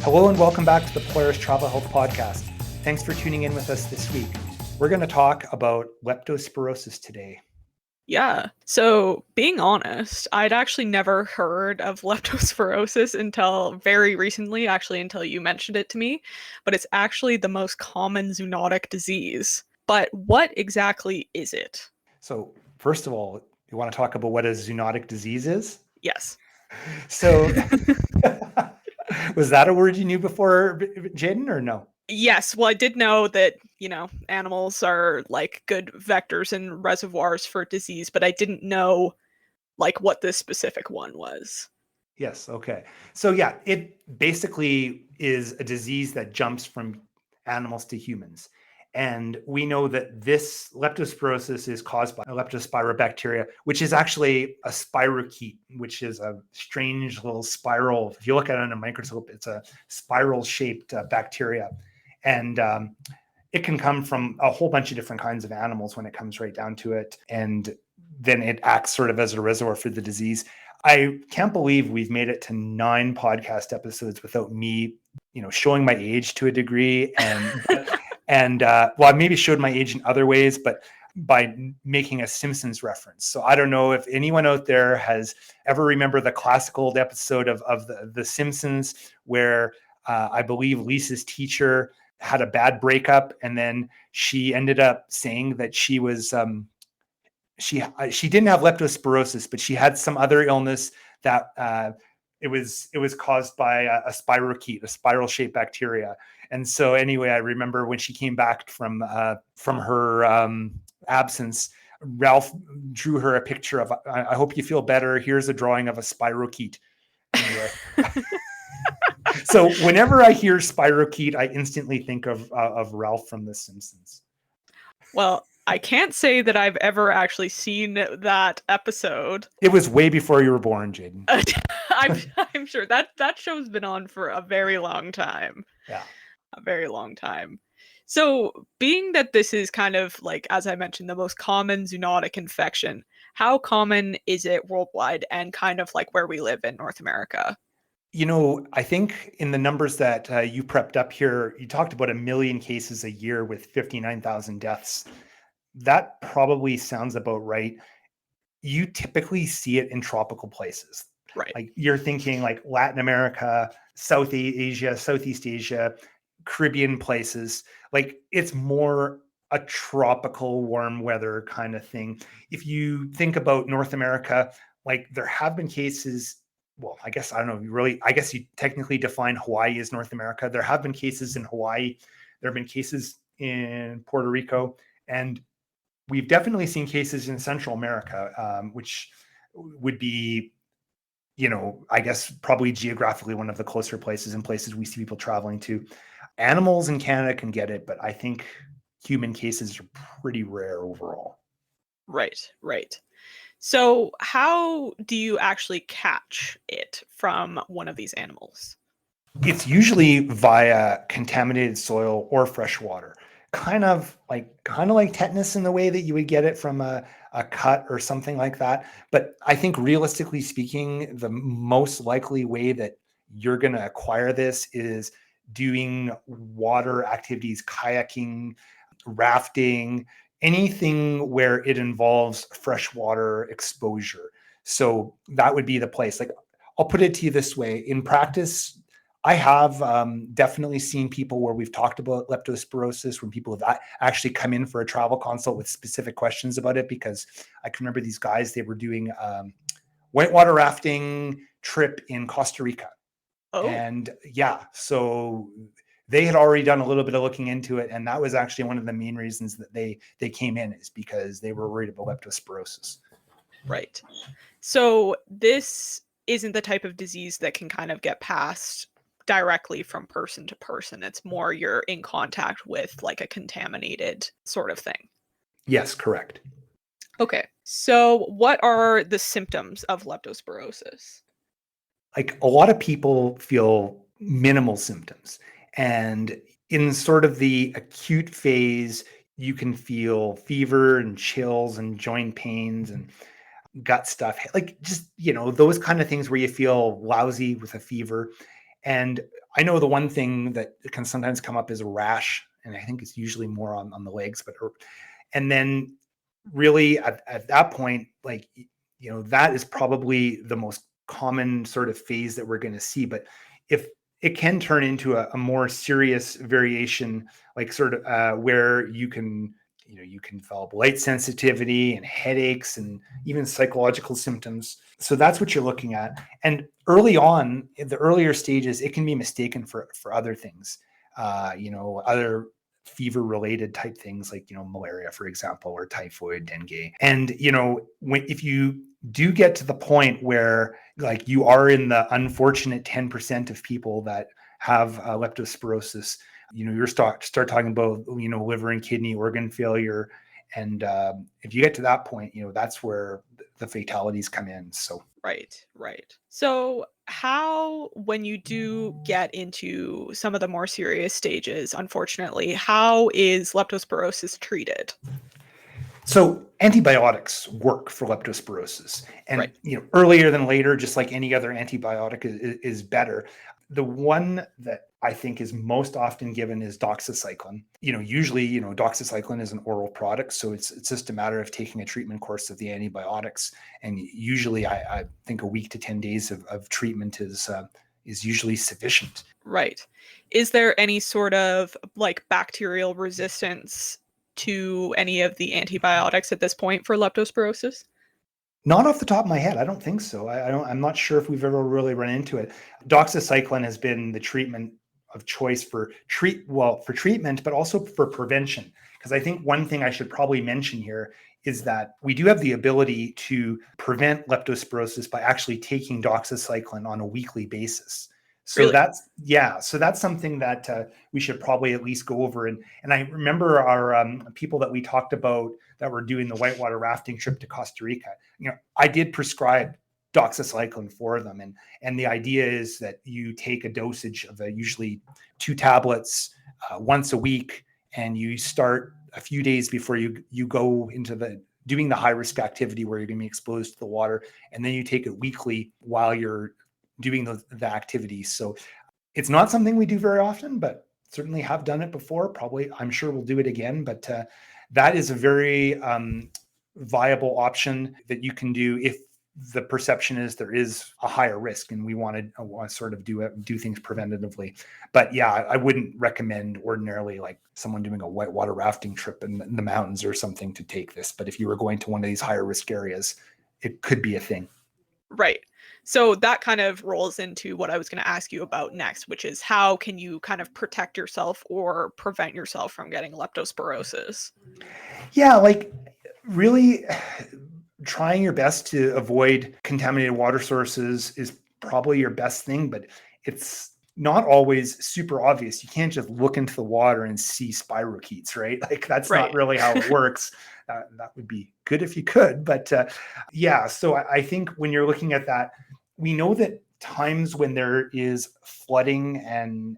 Hello and welcome back to the Polaris Travel Health Podcast. Thanks for tuning in with us this week. We're going to talk about leptospirosis today. Yeah. So being honest, I'd actually never heard of leptospirosis until very recently, actually until you mentioned it to me, but it's actually the most common zoonotic disease. But what exactly is it? So first of all, you want to talk about what a zoonotic disease is? Yes. So was that a word you knew before, Jayden, or no? Yes, well, I did know that, animals are like good vectors and reservoirs for disease, but I didn't know like what this specific one was. Yes, okay. So yeah, it basically is a disease that jumps from animals to humans. And we know that this leptospirosis is caused by a leptospirobacteria, which is actually a spirochete, which is a strange little spiral. If you look at it on a microscope, it's a spiral-shaped bacteria. And it can come from a whole bunch of different kinds of animals when it comes right down to it. And then it acts sort of as a reservoir for the disease. I can't believe we've made it to 9 podcast episodes without me, showing my age to a degree. And I maybe showed my age in other ways, but by making a Simpsons reference. So I don't know if anyone out there has ever remembered the classic old episode of the Simpsons where I believe Lisa's teacher had a bad breakup, and then she ended up saying that she was she didn't have leptospirosis, but she had some other illness that it was caused by a spirochete, a spiral-shaped bacteria. And so anyway, I remember when she came back from her absence, Ralph drew her a picture of, I hope you feel better. Here's a drawing of a spirochete. Anyway. So whenever I hear spirochete, I instantly think of Ralph from The Simpsons. Well, I can't say that I've ever actually seen that episode. It was way before you were born, Jayden. I'm sure that show's been on for a very long time. Yeah. A very long time. So, being that this is kind of like, as I mentioned, the most common zoonotic infection, how common is it worldwide and kind of like where we live in North America? I think in the numbers that you prepped up here, you talked about 1 million cases a year with 59,000 deaths. That probably sounds about right. You typically see it in tropical places. Right. Like you're thinking like Latin America, South Asia, Southeast Asia, Caribbean places. Like it's more a tropical warm weather kind of thing. If you think about North America, like there have been cases. Well, I guess I don't know. I guess you technically define Hawaii as North America. There have been cases in Hawaii. There have been cases in Puerto Rico, and we've definitely seen cases in Central America, which would be, I guess probably geographically one of the closer places and places we see people traveling to. Animals in Canada can get it, but I think human cases are pretty rare overall. Right. So, how do you actually catch it from one of these animals? It's usually via contaminated soil or fresh water. Kind of like tetanus in the way that you would get it from a cut or something like that. But I think realistically speaking, the most likely way that you're going to acquire this is doing water activities, kayaking, rafting, anything where it involves freshwater exposure. So that would be the place. Like I'll put it to you this way: in practice, I have definitely seen people where we've talked about leptospirosis when people have actually come in for a travel consult with specific questions about it, because I can remember these guys, they were doing whitewater rafting trip in Costa Rica. Oh. And yeah, so they had already done a little bit of looking into it. And that was actually one of the main reasons that they came in, is because they were worried about leptospirosis. Right. So this isn't the type of disease that can kind of get passed directly from person to person. It's more you're in contact with like a contaminated sort of thing. Yes, correct. Okay. So what are the symptoms of leptospirosis? Like a lot of people feel minimal symptoms. And in sort of the acute phase, you can feel fever and chills and joint pains and gut stuff, like just, those kind of things where you feel lousy with a fever. And I know the one thing that can sometimes come up is a rash, and I think it's usually more on the legs, and then really at that point, like, that is probably the most common sort of phase that we're going to see. But if it can turn into a more serious variation, like sort of where you can develop light sensitivity and headaches and even psychological symptoms. So that's what you're looking at. And early on, in the earlier stages, it can be mistaken for other things, other fever related type things like, malaria, for example, or typhoid, dengue. And, if you do get to the point where like you are in the unfortunate 10% of people that have leptospirosis, you're start talking about, liver and kidney organ failure. And if you get to that point, that's where the fatalities come in. So Right. So, how, when you do get into some of the more serious stages, unfortunately, how is leptospirosis treated? So antibiotics work for leptospirosis, Right. and earlier than later, just like any other antibiotic is better. The one that I think is most often given is doxycycline. Usually, doxycycline is an oral product, so it's just a matter of taking a treatment course of the antibiotics. And usually, I think a week to 10 days of treatment is usually sufficient. Right. Is there any sort of like bacterial resistance to any of the antibiotics at this point for leptospirosis? Not off the top of my head, I don't think so. I don't. I'm not sure if we've ever really run into it. Doxycycline has been the treatment of choice for treatment, but also for prevention. Because I think one thing I should probably mention here is that we do have the ability to prevent leptospirosis by actually taking doxycycline on a weekly basis. So Really? that's something that we should probably at least go over. And I remember our people that we talked about that were doing the whitewater rafting trip to Costa Rica. I did prescribe doxycycline for them, and the idea is that you take a dosage of usually 2 tablets once a week, and you start a few days before you go into the doing the high risk activity where you're going to be exposed to the water, and then you take it weekly while you're doing the activities. So it's not something we do very often, but certainly have done it before. Probably, I'm sure we'll do it again. But that is a very viable option that you can do if the perception is there is a higher risk, and we want to sort of do things preventatively. But yeah, I wouldn't recommend ordinarily like someone doing a whitewater rafting trip in the mountains or something to take this. But if you were going to one of these higher risk areas, it could be a thing. Right. So that kind of rolls into what I was going to ask you about next, which is how can you kind of protect yourself or prevent yourself from getting leptospirosis? Yeah, like really trying your best to avoid contaminated water sources is probably your best thing, but it's not always super obvious. You can't just look into the water and see spirochetes, right? Like that's not Right. really how it works. That would be good if you could, but yeah. So I think when you're looking at that, we know that times when there is flooding and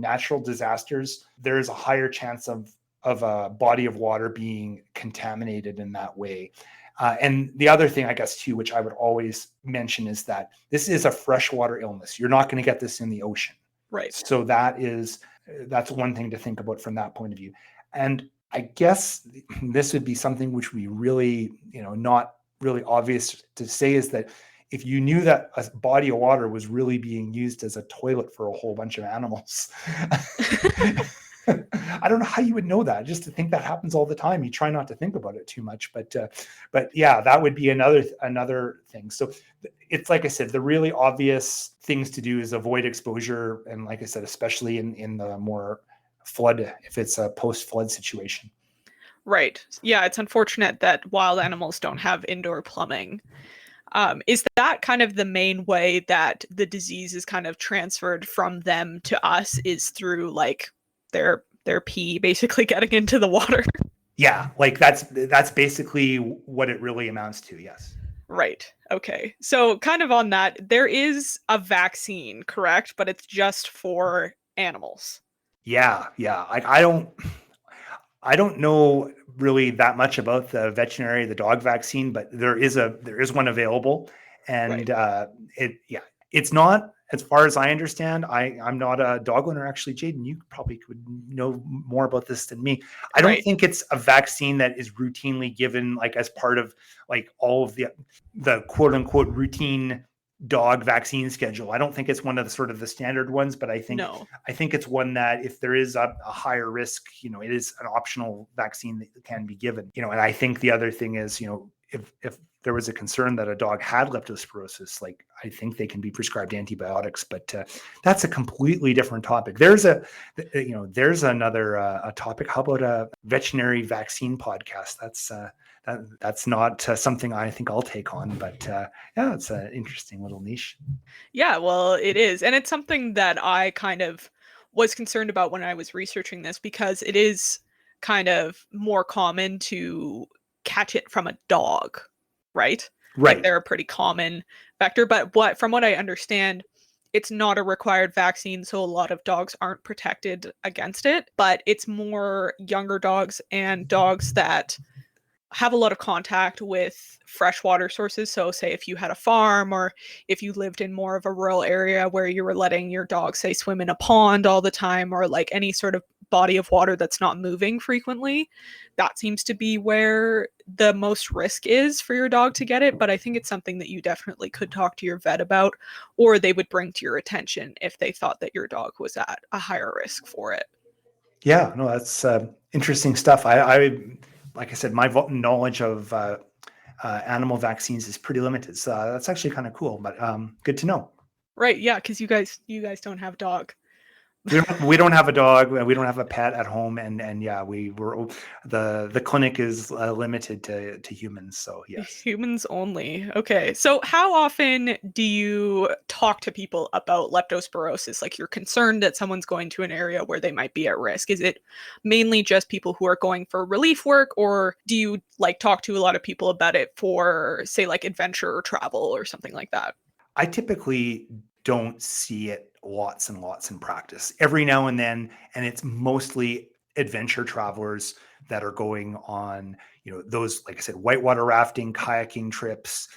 natural disasters, there is a higher chance of a body of water being contaminated in that way. And the other thing, I guess, too, which I would always mention is that this is a freshwater illness. You're not going to get this in the ocean. Right. So that's one thing to think about from that point of view. And I guess this would be something which would be really, not really obvious to say, is that if you knew that a body of water was really being used as a toilet for a whole bunch of animals, I don't know how you would know that. Just to think that happens all the time. You try not to think about it too much, but yeah, that would be another thing. So it's like I said, the really obvious things to do is avoid exposure, and like I said, especially in the more flood, if it's a post-flood situation. Right. Yeah, it's unfortunate that wild animals don't have indoor plumbing. Is that kind of the main way that the disease is kind of transferred from them to us, is through like their pee basically getting into the water? Yeah, like that's basically what it really amounts to. Yes. Right. Okay. So kind of on that, there is a vaccine, correct? But it's just for animals. Yeah. Like I don't know really that much about the dog vaccine, but there is one available, Right. and it's not as far as I understand, I'm not a dog owner. Actually, Jayden, you probably could know more about this than me. I don't Right. think it's a vaccine that is routinely given like as part of like all of the quote unquote routine dog vaccine schedule. I don't think it's one of the sort of the standard ones, but No. I think it's one that if there is a higher risk, it is an optional vaccine that can be given. And I think the other thing is, if there was a concern that a dog had leptospirosis, like I think they can be prescribed antibiotics, but that's a completely different topic. There's another a topic. How about a veterinary vaccine podcast? That's not something I think I'll take on, but yeah, it's an interesting little niche. Yeah, well, it is. And it's something that I kind of was concerned about when I was researching this because it is kind of more common to catch it from a dog, right? Like Right. they're a pretty common vector, but from what I understand, it's not a required vaccine, so a lot of dogs aren't protected against it, but it's more younger dogs and dogs that have a lot of contact with freshwater sources. So, say if you had a farm or if you lived in more of a rural area where you were letting your dog, say, swim in a pond all the time or like any sort of body of water that's not moving frequently, that seems to be where the most risk is for your dog to get it. But I think it's something that you definitely could talk to your vet about, or they would bring to your attention if they thought that your dog was at a higher risk for it. Yeah, no, that's interesting stuff. Like I said, my knowledge of animal vaccines is pretty limited, so that's actually kind of cool. But good to know. Right, yeah, because you guys don't have dog. We don't have a dog. We don't have a pet at home, and yeah, the clinic is limited to humans. So yes. Humans only. Okay. So how often do you talk to people about leptospirosis? Like you're concerned that someone's going to an area where they might be at risk. Is it mainly just people who are going for relief work, or do you like talk to a lot of people about it for, say, like adventure or travel or something like that? I typically don't see it lots and lots in practice. Every now and then, and it's mostly adventure travelers that are going on, those, like I said, whitewater rafting, kayaking trips,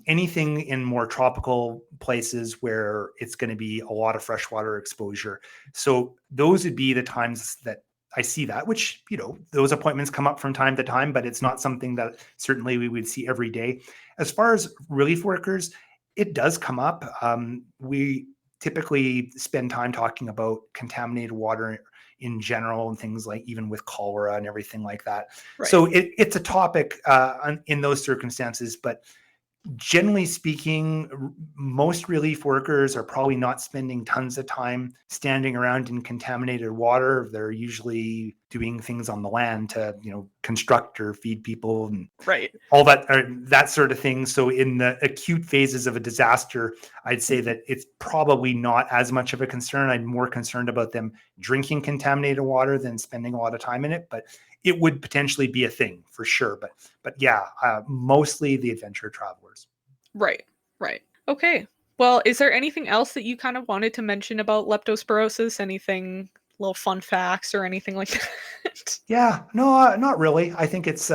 anything in more tropical places where it's going to be a lot of freshwater exposure. So those would be the times that I see that, which, those appointments come up from time to time, but it's not something that certainly we would see every day. As far as relief workers, it does come up. We typically spend time talking about contaminated water in general and things like even with cholera and everything like that. Right. So it's a topic in those circumstances, but generally speaking, most relief workers are probably not spending tons of time standing around in contaminated water. They're usually doing things on the land to, construct or feed people and Right. all that sort of thing. So in the acute phases of a disaster, I'd say that it's probably not as much of a concern. I'm more concerned about them drinking contaminated water than spending a lot of time in it. But it would potentially be a thing for sure. But yeah, mostly the adventure travelers. Right. Right. Okay. Well, is there anything else that you kind of wanted to mention about leptospirosis? Anything, little fun facts or anything like that? Yeah, no, not really. I think it's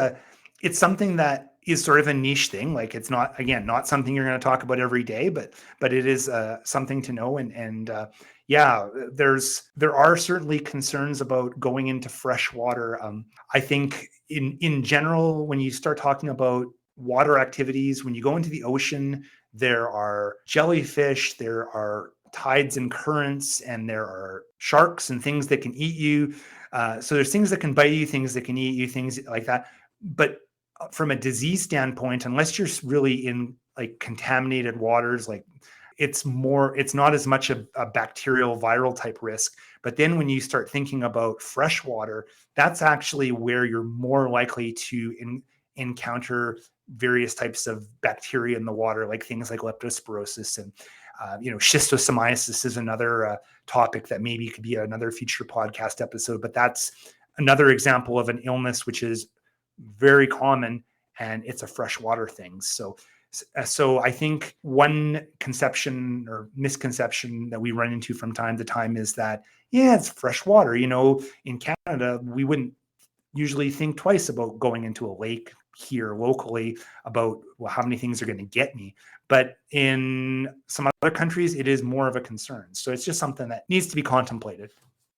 something that is sort of a niche thing. Like it's not, again, not something you're going to talk about every day, but it is something to know. And yeah, there are certainly concerns about going into fresh water. I think in general, when you start talking about water activities, when you go into the ocean, there are jellyfish, there are tides and currents, and there are sharks and things that can eat you. So there's things that can bite you, things that can eat you, things like that. But from a disease standpoint, unless you're really in like contaminated waters, like it's not as much a bacterial viral type risk. But then when you start thinking about fresh water, that's actually where you're more likely to encounter various types of bacteria in the water, like things like leptospirosis and schistosomiasis is another topic that maybe could be another future podcast episode, but that's another example of an illness which is very common and it's a freshwater thing. So I think one conception or misconception that we run into from time to time is that, yeah, it's freshwater. In Canada, we wouldn't usually think twice about going into a lake, here locally about how many things are going to get me. But in some other countries, it is more of a concern. So it's just something that needs to be contemplated.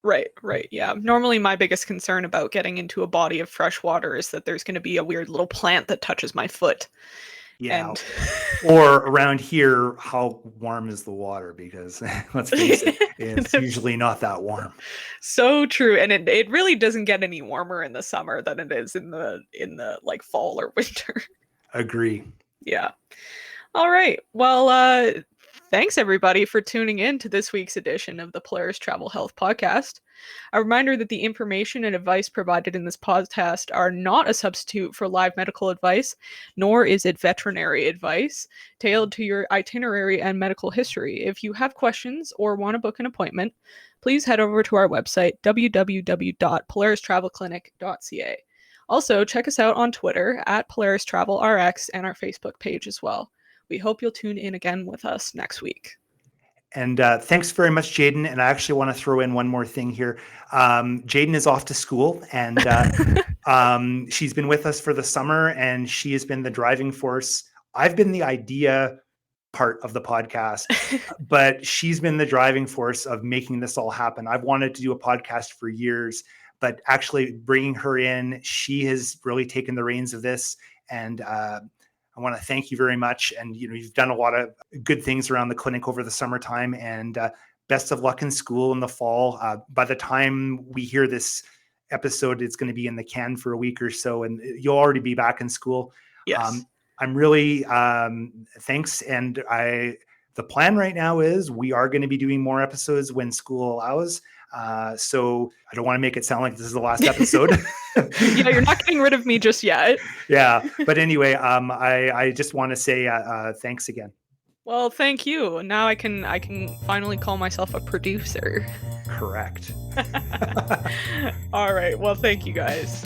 Right, yeah. Normally, my biggest concern about getting into a body of fresh water is that there's going to be a weird little plant that touches my foot. Yeah. And or around here, how warm is the water? Because let's face it, it's usually not that warm. So true. And it really doesn't get any warmer in the summer than it is in the like fall or winter. Agree. Yeah. All right. Well, thanks everybody for tuning in to this week's edition of the Polaris Travel Health Podcast. A reminder that the information and advice provided in this podcast are not a substitute for live medical advice, nor is it veterinary advice tailored to your itinerary and medical history. If you have questions or want to book an appointment, please head over to our website, www.polaristravelclinic.ca. Also, check us out on Twitter at Polaris Travel RX and our Facebook page as well. We hope you'll tune in again with us next week. And thanks very much, Jayden. And I actually want to throw in one more thing here. Jayden is off to school, and she's been with us for the summer, and she has been the driving force. I've been the idea part of the podcast, but she's been the driving force of making this all happen. I've wanted to do a podcast for years, but actually bringing her in, she has really taken the reins of this. And I want to thank you very much. And, you've done a lot of good things around the clinic over the summertime, and best of luck in school in the fall. By the time we hear this episode, it's going to be in the can for a week or so, and you'll already be back in school. Yes. I'm really, thanks. And the plan right now is we are going to be doing more episodes when school allows. So I don't want to make it sound like this is the last episode. Yeah, you're not getting rid of me just yet. Yeah. But anyway, I just want to say thanks again. Well, thank you. Now I can finally call myself a producer. Correct. All right. Well, thank you guys.